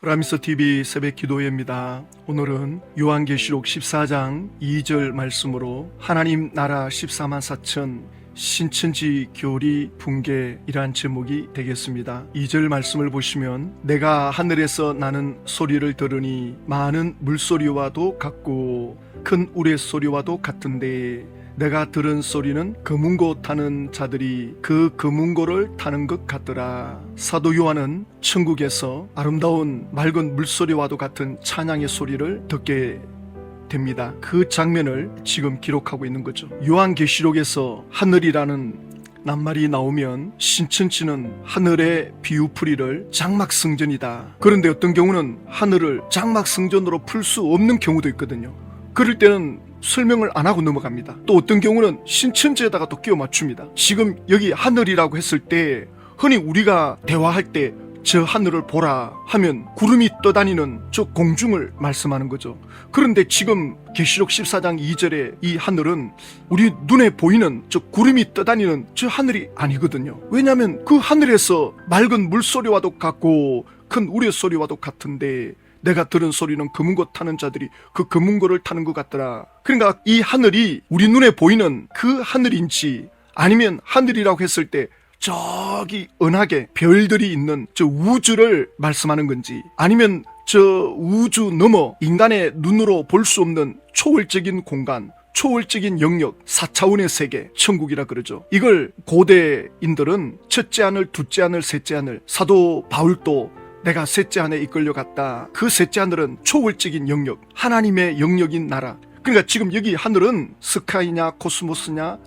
브라미스TV 새벽 기도회입니다. 오늘은 요한계시록 14장 2절 말씀으로 하나님 나라 14만 4천 신천지 교리 붕괴이란 제목이 되겠습니다. 2절 말씀을 보시면 내가 하늘에서 나는 소리를 들으니 많은 물소리와도 같고 큰 우레소리와도 같은데 내가 들은 소리는 금은고 타는 자들이 그 금은고를 타는 것 같더라. 사도 요한은 천국에서 아름다운 맑은 물소리와도 같은 찬양의 소리를 듣게 됩니다. 그 장면을 지금 기록하고 있는 거죠. 요한계시록에서 하늘이라는 낱말이 나오면 신천지는 하늘의 비유풀이를 장막성전이다. 그런데 어떤 경우는 하늘을 장막성전으로 풀 수 없는 경우도 있거든요. 그럴 때는 설명을 안 하고 넘어갑니다. 또 어떤 경우는 신천지에다가 또 끼워 맞춥니다. 지금 여기 하늘이라고 했을 때 흔히 우리가 대화할 때 저 하늘을 보라 하면 구름이 떠다니는 저 공중을 말씀하는 거죠. 그런데 지금 계시록 14장 2절에 이 하늘은 우리 눈에 보이는 저 구름이 떠다니는 저 하늘이 아니거든요. 왜냐하면 그 하늘에서 맑은 물소리와도 같고 큰 우레소리와도 같은데 내가 들은 소리는 금은고 타는 자들이 그 금은고를 타는 것 같더라. 그러니까 이 하늘이 우리 눈에 보이는 그 하늘인지 아니면 하늘이라고 했을 때 저기 은하계 별들이 있는 저 우주를 말씀하는 건지 아니면 저 우주 넘어 인간의 눈으로 볼 수 없는 초월적인 공간, 초월적인 영역, 4차원의 세계, 천국이라 그러죠. 이걸 고대인들은 첫째 하늘, 둘째 하늘, 셋째 하늘, 사도 바울도 내가 셋째 하늘에 이끌려갔다. 그 셋째 하늘은 초월적인 영역, 하나님의 영역인 나라. 그러니까 지금 여기 하늘은 스카이냐 코스모스냐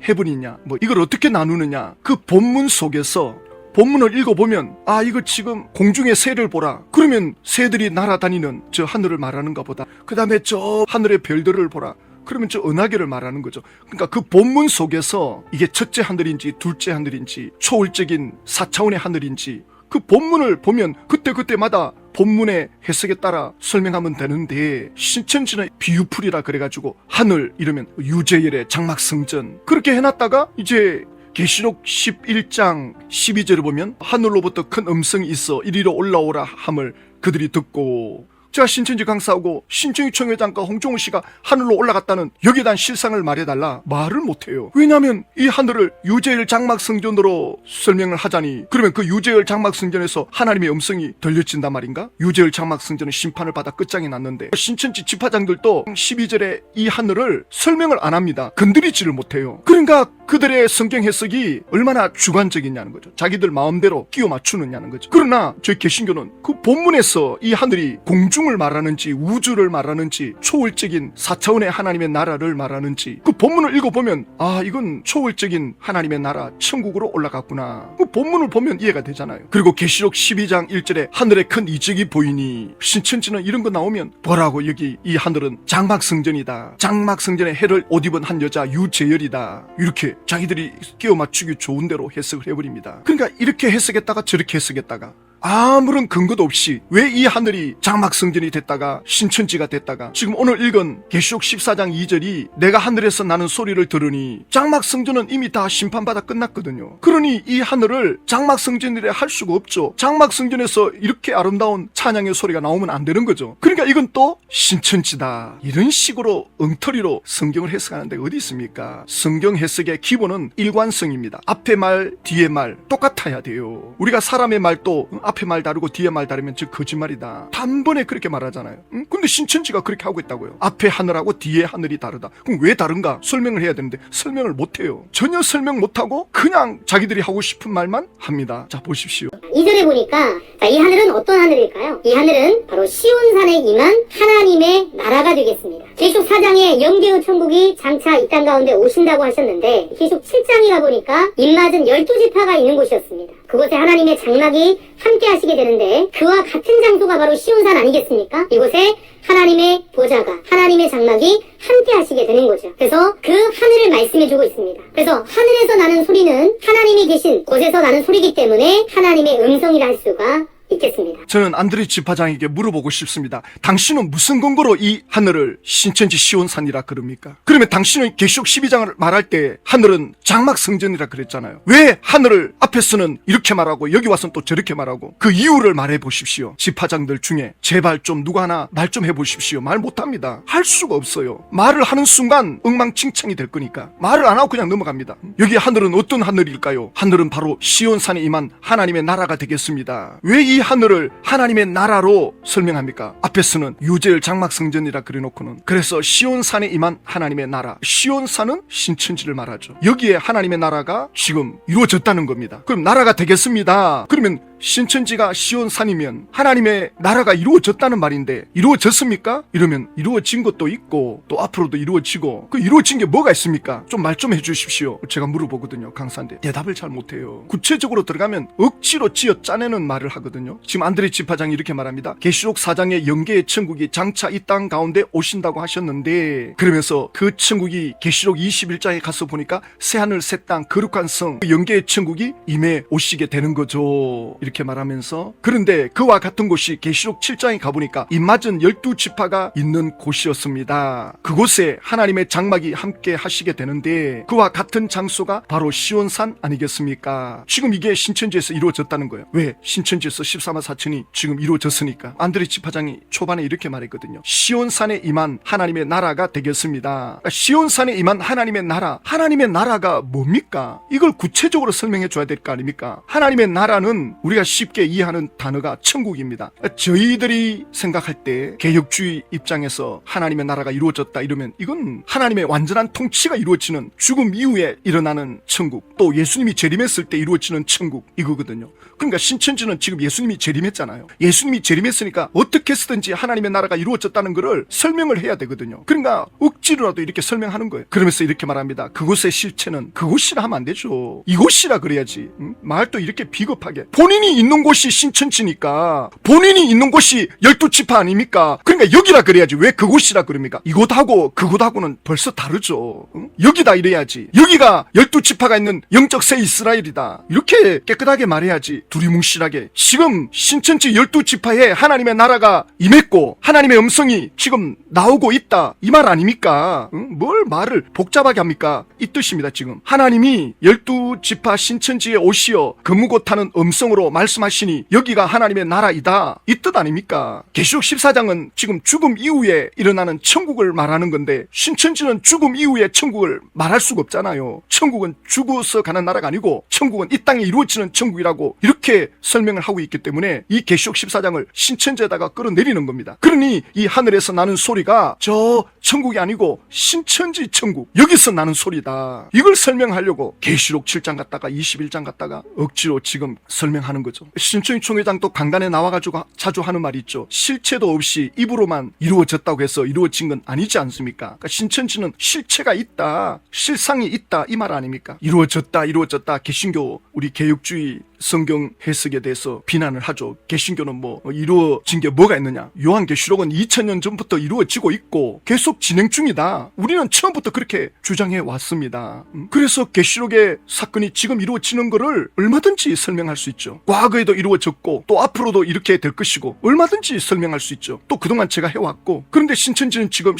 헤븐이냐 뭐 이걸 어떻게 나누느냐. 그 본문 속에서 본문을 읽어보면 아 이거 지금 공중의 새를 보라. 그러면 새들이 날아다니는 저 하늘을 말하는가 보다. 그 다음에 저 하늘의 별들을 보라. 그러면 저 은하계를 말하는 거죠. 그러니까 그 본문 속에서 이게 첫째 하늘인지 둘째 하늘인지 초월적인 4차원의 하늘인지 그 본문을 보면 그때마다 본문의 해석에 따라 설명하면 되는데 신천지는 비유풀이라 그래가지고 하늘 이러면 유재열의 장막성전 그렇게 해놨다가 이제 계시록 11장 12절을 보면 하늘로부터 큰 음성이 있어 이리로 올라오라 함을 그들이 듣고 제가 신천지 강사하고 신천지 총회장과 홍종우 씨가 하늘로 올라갔다는 여기에 대한 실상을 말해달라 말을 못해요. 왜냐하면 이 하늘을 유재열 장막성전으로 설명을 하자니 그러면 그 유재열 장막성전에서 하나님의 음성이 들려진단 말인가? 유재열 장막성전은 심판을 받아 끝장이 났는데 신천지 집화장들도 12절에 이 하늘을 설명을 안 합니다. 건드리지를 못해요. 그러니까 그들의 성경 해석이 얼마나 주관적이냐는 거죠. 자기들 마음대로 끼워 맞추느냐는 거죠. 그러나 저희 개신교는 그 본문에서 이 하늘이 공중을 말하는지 우주를 말하는지 초월적인 4차원의 하나님의 나라를 말하는지 그 본문을 읽어보면 아 이건 초월적인 하나님의 나라 천국으로 올라갔구나. 그 본문을 보면 이해가 되잖아요. 그리고 계시록 12장 1절에 하늘에 큰 이적이 보이니 신천지는 이런 거 나오면 뭐라고 여기 이 하늘은 장막성전이다. 장막성전에 해를 옷 입은 한 여자 유재열이다. 이렇게 자기들이 끼워 맞추기 좋은 대로 해석을 해버립니다. 그러니까 이렇게 해석했다가 저렇게 해석했다가 아무런 근거도 없이 왜 이 하늘이 장막성전이 됐다가 신천지가 됐다가 지금 오늘 읽은 계시록 14장 2절이 내가 하늘에서 나는 소리를 들으니 장막성전은 이미 다 심판받아 끝났거든요. 그러니 이 하늘을 장막성전이라 할 수가 없죠. 장막성전에서 이렇게 아름다운 찬양의 소리가 나오면 안 되는 거죠. 그러니까 이건 또 신천지다. 이런 식으로 엉터리로 성경을 해석하는 데가 어디 있습니까? 성경 해석의 기본은 일관성입니다. 앞에 말 뒤에 말 똑같아야 돼요. 우리가 사람의 말도 앞에 말 다르고 뒤에 말 다르면 저 거짓말이다. 단번에 그렇게 말하잖아요. 근데 신천지가 그렇게 하고 있다고요. 앞에 하늘하고 뒤에 하늘이 다르다. 그럼 왜 다른가? 설명을 해야 되는데 설명을 못해요. 전혀 설명 못하고 그냥 자기들이 하고 싶은 말만 합니다. 자 보십시오. 2절에 보니까 이 하늘은 어떤 하늘일까요? 이 하늘은 바로 시온산에 임한 하나님의 나라가 되겠습니다. 계시록 4장에 영계의 천국이 장차 이 땅 가운데 오신다고 하셨는데 계시록 7장에 가보니까 입맞은 12지파가 있는 곳이었습니다. 그곳에 하나님의 장막이 함께 하시게 되는데 그와 같은 장소가 바로 시온산 아니겠습니까? 이곳에 하나님의 보좌가 하나님의 장막이 함께 하시게 되는 거죠. 그래서 그 하늘을 말씀해주고 있습니다. 그래서 하늘에서 나는 소리는 하나님이 계신 곳에서 나는 소리이기 때문에 하나님의 음성이라 할 수가 있겠습니다. 저는 안드레 지파장에게 물어보고 싶습니다. 당신은 무슨 근거로 이 하늘을 신천지 시온산이라 그럽니까? 그러면 당신은 계시록 12장을 말할 때 하늘은 장막 성전이라 그랬잖아요. 왜 하늘을 앞에서는 이렇게 말하고 여기 와서는 또 저렇게 말하고 그 이유를 말해 보십시오. 지파장들 중에 제발 좀 누가 하나 말 좀 해보십시오. 말 못합니다. 할 수가 없어요. 말을 하는 순간 엉망진창이 될 거니까 말을 안 하고 그냥 넘어갑니다. 여기 하늘은 어떤 하늘일까요? 하늘은 바로 시온산에 임한 하나님의 나라가 되겠습니다. 왜 이 하늘을 하나님의 나라로 설명합니까? 앞에서는 유재열 장막성전이라 그래놓고는 그래서 시온산에 임한 하나님의 나라, 시온산은 신천지를 말하죠. 여기에 하나님의 나라가 지금 이루어졌다는 겁니다. 그럼 나라가 되겠습니다. 그러면 신천지가 시온산이면 하나님의 나라가 이루어졌다는 말인데 이루어졌습니까? 이러면 이루어진 것도 있고 또 앞으로도 이루어지고 그 이루어진 게 뭐가 있습니까? 좀 말 좀 해주십시오. 제가 물어보거든요. 강사인데 대답을 잘 못해요. 구체적으로 들어가면 억지로 쥐어 짜내는 말을 하거든요. 지금 안드레 지파장이 이렇게 말합니다. 계시록 4장의 영계의 천국이 장차 이 땅 가운데 오신다고 하셨는데 그러면서 그 천국이 계시록 21장에 가서 보니까 새하늘 새 땅 거룩한 성 그 영계의 천국이 임해 오시게 되는 거죠. 이렇게 말하면서 그런데 그와 같은 곳이 계시록 7장에 가보니까 입맞은 12지파가 있는 곳이었습니다. 그곳에 하나님의 장막이 함께 하시게 되는데 그와 같은 장소가 바로 시온산 아니겠습니까? 지금 이게 신천지에서 이루어졌다는 거예요. 왜? 신천지에서 14만 4천이 지금 이루어졌으니까. 안드레 지파장이 초반에 이렇게 말했거든요. 시온산에 임한 하나님의 나라가 되겠습니다. 그러니까 시온산에 임한 하나님의 나라, 하나님의 나라가 뭡니까? 이걸 구체적으로 설명해 줘야 될 거 아닙니까? 하나님의 나라는 우리가 쉽게 이해하는 단어가 천국입니다. 저희들이 생각할 때 개혁주의 입장에서 하나님의 나라가 이루어졌다 이러면 이건 하나님의 완전한 통치가 이루어지는 죽음 이후에 일어나는 천국, 또 예수님이 재림했을 때 이루어지는 천국 이거거든요. 그러니까 신천지는 지금 예수님이 재림했잖아요. 예수님이 재림했으니까 어떻게 쓰든지 하나님의 나라가 이루어졌다는 것을 설명을 해야 되거든요. 그러니까 억지로라도 이렇게 설명하는 거예요. 그러면서 이렇게 말합니다. 그곳의 실체는 그곳이라 하면 안 되죠. 이곳이라 그래야지. 말도 이렇게 비겁하게. 본인이 있는 곳이 신천지니까 본인이 있는 곳이 12지파 아닙니까? 그러니까 여기라 그래야지. 왜 그곳이라 그럽니까? 이곳하고 그곳하고는 벌써 다르죠. 여기다 이래야지. 여기가 12지파가 있는 영적 새 이스라엘이다. 이렇게 깨끗하게 말해야지. 두리뭉실하게. 지금 신천지 12지파에 하나님의 나라가 임했고 하나님의 음성이 지금 나오고 있다. 이 말 아닙니까? 뭘 말을 복잡하게 합니까? 이 뜻입니다. 지금 하나님이 12지파 신천지에 오시어 거무곳하는 음성으로 말씀하시니 여기가 하나님의 나라이다. 이 뜻 아닙니까? 계시록 14장은 지금 죽음 이후에 일어나는 천국을 말하는 건데 신천지는 죽음 이후에 천국을 말할 수가 없잖아요. 천국은 죽어서 가는 나라가 아니고 천국은 이 땅에 이루어지는 천국이라고 이렇게 설명을 하고 있기 때문에 이 계시록 14장을 신천지에다가 끌어내리는 겁니다. 그러니 이 하늘에서 나는 소리가 저 천국이 아니고 신천지 천국, 여기서 나는 소리다. 이걸 설명하려고 계시록 7장 갔다가 21장 갔다가 억지로 지금 설명하는 거죠. 신천지 총회장도 강단에 나와가지고 자주 하는 말이 있죠. 실체도 없이 입으로만 이루어졌다고 해서 이루어진 건 아니지 않습니까? 그러니까 신천지는 실체가 있다, 실상이 있다, 이 말 아닙니까? 이루어졌다 개신교 우리 개혁주의 성경 해석에 대해서 비난을 하죠. 개신교는 뭐 이루어진 게 뭐가 있느냐? 요한계시록은 2000년 전부터 이루어지고 있고 계속 진행 중이다. 우리는 처음부터 그렇게 주장해 왔습니다. 그래서 계시록의 사건이 지금 이루어지는 거를 얼마든지 설명할 수 있죠. 과거에도 이루어졌고 또 앞으로도 이렇게 될 것이고 얼마든지 설명할 수 있죠. 또 그동안 제가 해왔고. 그런데 신천지는 지금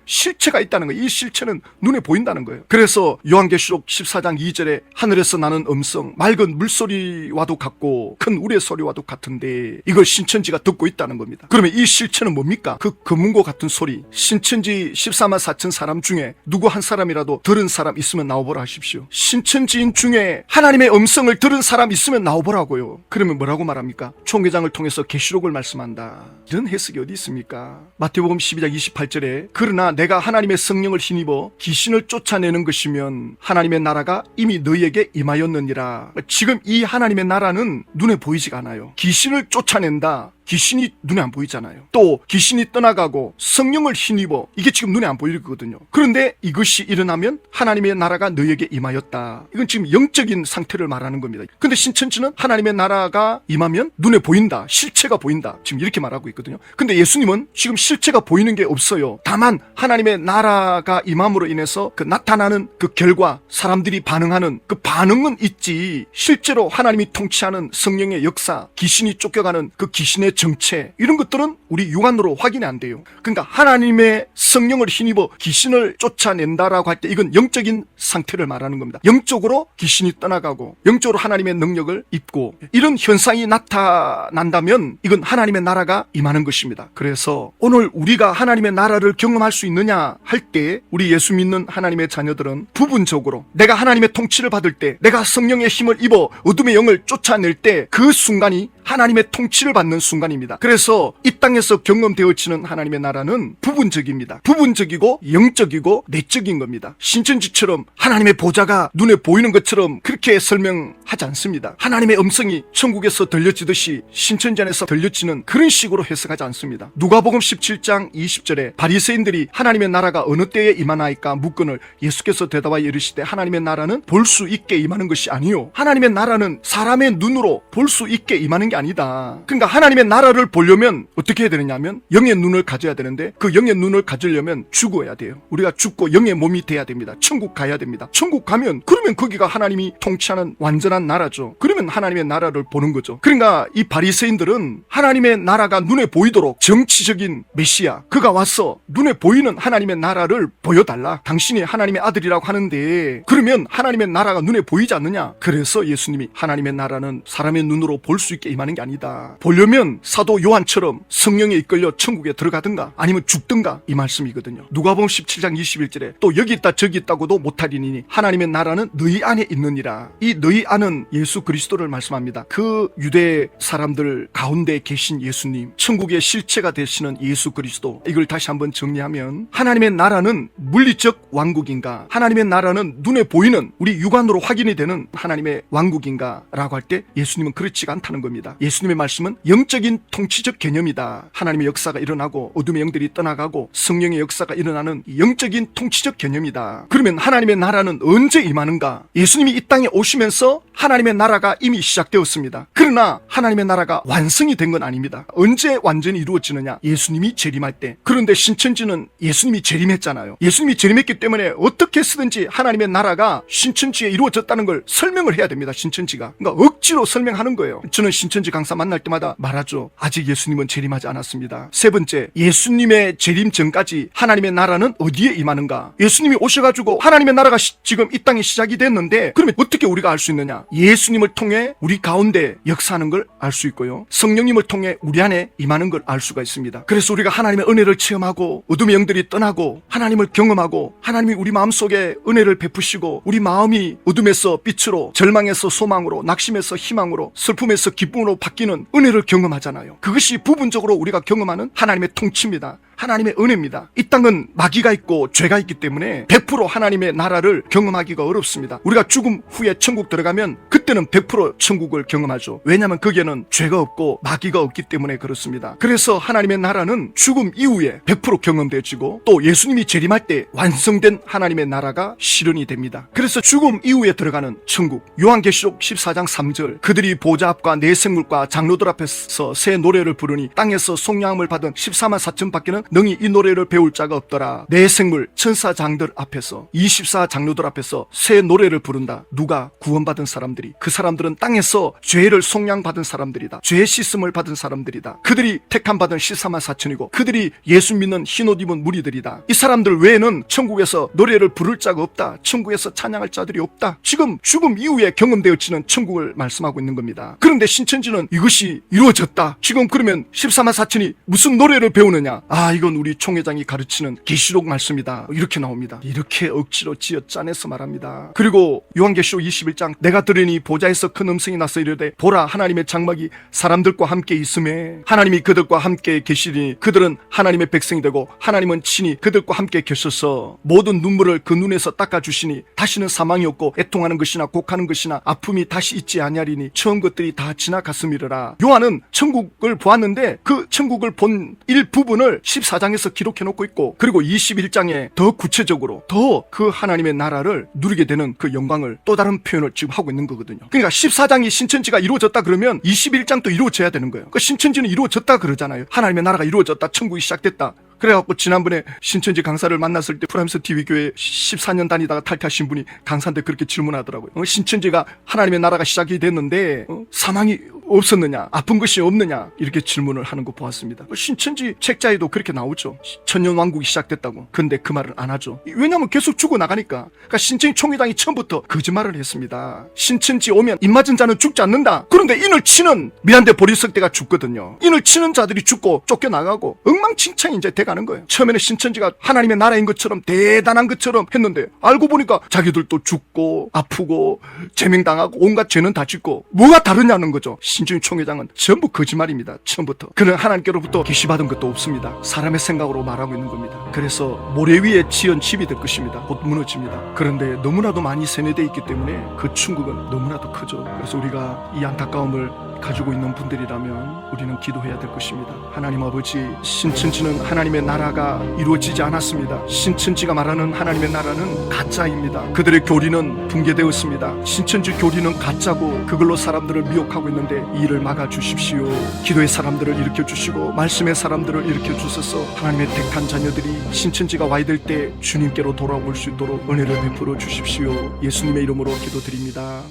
실체가 있다는 거예요. 이 실체는 눈에 보인다는 거예요. 그래서 요한계시록 14장 2절에 하늘에서 나는 음성, 맑은 물소리와도 같고 큰 우레소리와도 같은데 이걸 신천지가 듣고 있다는 겁니다. 그러면 이 실체는 뭡니까? 그 검은고 같은 소리. 신천지 14만 4천 사람 중에 누구 한 사람이라도 들은 사람 있으면 나와보라 하십시오. 신천지인 중에 하나님의 음성을 들은 사람 있으면 나와보라고요. 그러면 뭐라고 말합니까? 총회장을 통해서 계시록을 말씀한다. 이런 해석이 어디 있습니까? 마태복음 12장 28절에 그러나 내가 하나님의 성령을 힘입어 귀신을 쫓아내는 것이면 하나님의 나라가 이미 너희에게 임하였느니라. 지금 이 하나님의 나라는 눈에 보이지가 않아요. 귀신을 쫓아낸다. 귀신이 눈에 안 보이잖아요. 또 귀신이 떠나가고 성령을 힘입어, 이게 지금 눈에 안 보이거든요. 그런데 이것이 일어나면 하나님의 나라가 너에게 임하였다. 이건 지금 영적인 상태를 말하는 겁니다. 근데 신천지는 하나님의 나라가 임하면 눈에 보인다, 실체가 보인다, 지금 이렇게 말하고 있거든요. 근데 예수님은 지금 실체가 보이는 게 없어요. 다만 하나님의 나라가 임함으로 인해서 그 나타나는 그 결과, 사람들이 반응하는 그 반응은 있지, 실제로 하나님이 통치하는 성령의 역사, 귀신이 쫓겨가는 그 귀신의 정체, 이런 것들은 우리 육안으로 확인이 안 돼요. 그러니까 하나님의 성령을 힘입어 귀신을 쫓아낸다라고 할 때 이건 영적인 상태를 말하는 겁니다. 영적으로 귀신이 떠나가고 영적으로 하나님의 능력을 입고 이런 현상이 나타난다면 이건 하나님의 나라가 임하는 것입니다. 그래서 오늘 우리가 하나님의 나라를 경험할 수 있느냐 할 때 우리 예수 믿는 하나님의 자녀들은 부분적으로 내가 하나님의 통치를 받을 때, 내가 성령의 힘을 입어 어둠의 영을 쫓아낼 때 그 순간이 하나님의 통치를 받는 순간입니다. 그래서 이 땅에서 경험되어지는 하나님의 나라는 부분적입니다. 부분적이고 영적이고 내적인 겁니다. 신천지처럼 하나님의 보좌가 눈에 보이는 것처럼 그렇게 설명하지 않습니다. 하나님의 음성이 천국에서 들려지듯이 신천지 안에서 들려지는 그런 식으로 해석하지 않습니다. 누가복음 17장 20절에 바리새인들이 하나님의 나라가 어느 때에 임하나이까 묻거늘 예수께서 대답하여 이르시되 하나님의 나라는 볼 수 있게 임하는 것이 아니요, 하나님의 나라는 사람의 눈으로 볼 수 있게 임하는 게 아니다. 그러니까 하나님의 나라를 보려면 어떻게 해야 되느냐 하면 영의 눈을 가져야 되는데, 그 영의 눈을 가지려면 죽어야 돼요. 우리가 죽고 영의 몸이 돼야 됩니다. 천국 가야 됩니다. 천국 가면 그러면 거기가 하나님이 통치하는 완전한 나라죠. 그러면 하나님의 나라를 보는 거죠. 그러니까 이 바리새인들은 하나님의 나라가 눈에 보이도록 정치적인 메시아, 그가 와서 눈에 보이는 하나님의 나라를 보여달라, 당신이 하나님의 아들이라고 하는데 그러면 하나님의 나라가 눈에 보이지 않느냐. 그래서 예수님이 하나님의 나라는 사람의 눈으로 볼 수 있게 임하는 게 아니다. 보려면 사도 요한처럼 성령에 이끌려 천국에 들어가든가 아니면 죽든가, 이 말씀이거든요. 누가복음 17장 21절에 또 여기 있다 저기 있다고도 못하리니 하나님의 나라는 너희 안에 있느니라. 이 너희 안은 예수 그리스도를 말씀합니다. 그 유대 사람들 가운데 계신 예수님, 천국의 실체가 되시는 예수 그리스도. 이걸 다시 한번 정리하면 하나님의 나라는 물리적 왕국인가, 하나님의 나라는 눈에 보이는 우리 육안으로 확인이 되는 하나님의 왕국인가 라고 할 때 예수님은 그렇지가 않다는 겁니다. 예수님의 말씀은 영적인 통치적 개념이다. 하나님의 역사가 일어나고 어둠의 영들이 떠나가고 성령의 역사가 일어나는 영적인 통치적 개념이다. 그러면 하나님의 나라는 언제 임하는가? 예수님이 이 땅에 오시면서 하나님의 나라가 이미 시작되었습니다. 그러나 하나님의 나라가 완성이 된 건 아닙니다. 언제 완전히 이루어지느냐? 예수님이 재림할 때. 그런데 신천지는 예수님이 재림했잖아요. 예수님이 재림했기 때문에 어떻게 쓰든지 하나님의 나라가 신천지에 이루어졌다는 걸 설명을 해야 됩니다. 신천지가. 그러니까 억지로 설명하는 거예요. 저는 신천지 강사 만날 때마다 말하죠. 아직 예수님은 재림하지 않았습니다. 세 번째, 예수님의 재림 전까지 하나님의 나라는 어디에 임하는가? 예수님이 오셔가지고 하나님의 나라가 지금 이 땅에 시작이 됐는데 그러면 어떻게 우리가 알 수 있느냐? 예수님을 통해 우리 가운데 역사하는 걸 알 수 있고요, 성령님을 통해 우리 안에 임하는 걸 알 수가 있습니다. 그래서 우리가 하나님의 은혜를 체험하고 어둠의 영들이 떠나고 하나님을 경험하고 하나님이 우리 마음속에 은혜를 베푸시고 우리 마음이 어둠에서 빛으로, 절망에서 소망으로, 낙심에서 희망으로, 슬픔에서 기쁨으로 바뀌는 은혜를 경험하잖아요. 그것이 부분적으로 우리가 경험하는 하나님의 통치입니다. 하나님의 은혜입니다. 이 땅은 마귀가 있고 죄가 있기 때문에 100% 하나님의 나라를 경험하기가 어렵습니다. 우리가 죽음 후에 천국 들어가면 그때는 100% 천국을 경험하죠. 왜냐하면 거기에는 죄가 없고 마귀가 없기 때문에 그렇습니다. 그래서 하나님의 나라는 죽음 이후에 100% 경험되어지고 또 예수님이 재림할 때 완성된 하나님의 나라가 실현이 됩니다. 그래서 죽음 이후에 들어가는 천국, 요한계시록 14장 3절, 그들이 보좌 앞과 내 생물과 장로들 앞에서 새 노래를 부르니 땅에서 속량함을 받은 14만 4천 밖에는 능히 이 노래를 배울 자가 없더라. 내 생물 천사장들 앞에서, 24 장로들 앞에서 새 노래를 부른다. 누가? 구원받은 사람들이. 그 사람들은 땅에서 죄를 속량받은 사람들이다. 죄 씻음을 받은 사람들이다. 그들이 택함 받은 14만 4천이고 그들이 예수 믿는 흰옷 입은 무리들이다. 이 사람들 외에는 천국에서 노래를 부를 자가 없다. 천국에서 찬양할 자들이 없다. 지금 죽음 이후에 경험되어지는 천국을 말씀하고 있는 겁니다. 그런데 신천지는 이것이 이루어졌다. 지금 그러면 14만 4천이 무슨 노래를 배우느냐? 이건 우리 총회장이 가르치는 계시록 말씀이다. 이렇게 나옵니다. 이렇게 억지로 쥐어짜내서 말합니다. 그리고 요한계시록 21장 내가 들으니 보좌에서 큰 음성이 나서 이르되 보라 하나님의 장막이 사람들과 함께 있음에 하나님이 그들과 함께 계시리니 그들은 하나님의 백성이 되고 하나님은 친히 그들과 함께 계셔서 모든 눈물을 그 눈에서 닦아주시니 다시는 사망이 없고 애통하는 것이나 곡하는 것이나 아픔이 다시 있지 아니하리니 처음 것들이 다 지나갔음이러라. 요한은 천국을 보았는데 그 천국을 본 일부분을 14장에서 기록해 놓고 있고 그리고 21장에 더 구체적으로 더 그 하나님의 나라를 누리게 되는 그 영광을 또 다른 표현을 지금 하고 있는 거거든요. 그러니까 14장이 신천지가 이루어졌다 그러면 21장도 이루어져야 되는 거예요. 그 신천지는 이루어졌다 그러잖아요. 하나님의 나라가 이루어졌다. 천국이 시작됐다. 그래갖고 지난번에 신천지 강사를 만났을 때 프라임스 TV 교회 14년 다니다가 탈퇴하신 분이 강사인데 그렇게 질문하더라고요. 신천지가 하나님의 나라가 시작이 됐는데 사망이 없었느냐, 아픈 것이 없느냐 이렇게 질문을 하는 거 보았습니다. 신천지 책자에도 그렇게 나오죠. 천년왕국이 시작됐다고. 근데 그 말을 안 하죠. 왜냐하면 계속 죽어나가니까. 그러니까 신천지 총회장이 처음부터 거짓말을 했습니다. 신천지 오면 입맞은 자는 죽지 않는다. 그런데 인을 치는 미란대 보리석대가 죽거든요. 인을 치는 자들이 죽고 쫓겨나가고 엉망진창이 이제 가는 거예요. 처음에는 신천지가 하나님의 나라인 것처럼 대단한 것처럼 했는데 알고 보니까 자기들도 죽고 아프고 제명당하고 온갖 죄는 다 짓고 뭐가 다르냐는 거죠. 신천지 총회장은 전부 거짓말입니다. 처음부터. 그는 하나님께로부터 계시받은 것도 없습니다. 사람의 생각으로 말하고 있는 겁니다. 그래서 모래 위에 지은 집이 될 것입니다. 곧 무너집니다. 그런데 너무나도 많이 세뇌되어 있기 때문에 그 충격은 너무나도 크죠. 그래서 우리가 이 안타까움을 가지고 있는 분들이라면 우리는 기도해야 될 것입니다. 하나님 아버지, 신천지는 하나님의 나라가 이루어지지 않았습니다. 신천지가 말하는 하나님의 나라는 가짜입니다. 그들의 교리는 붕괴되었습니다. 신천지 교리는 가짜고 그걸로 사람들을 미혹하고 있는데 이 일을 막아주십시오. 기도의 사람들을 일으켜주시고 말씀의 사람들을 일으켜주셔서 하나님의 택한 자녀들이 신천지가 와야 될 때 주님께로 돌아올 수 있도록 은혜를 베풀어 주십시오. 예수님의 이름으로 기도드립니다.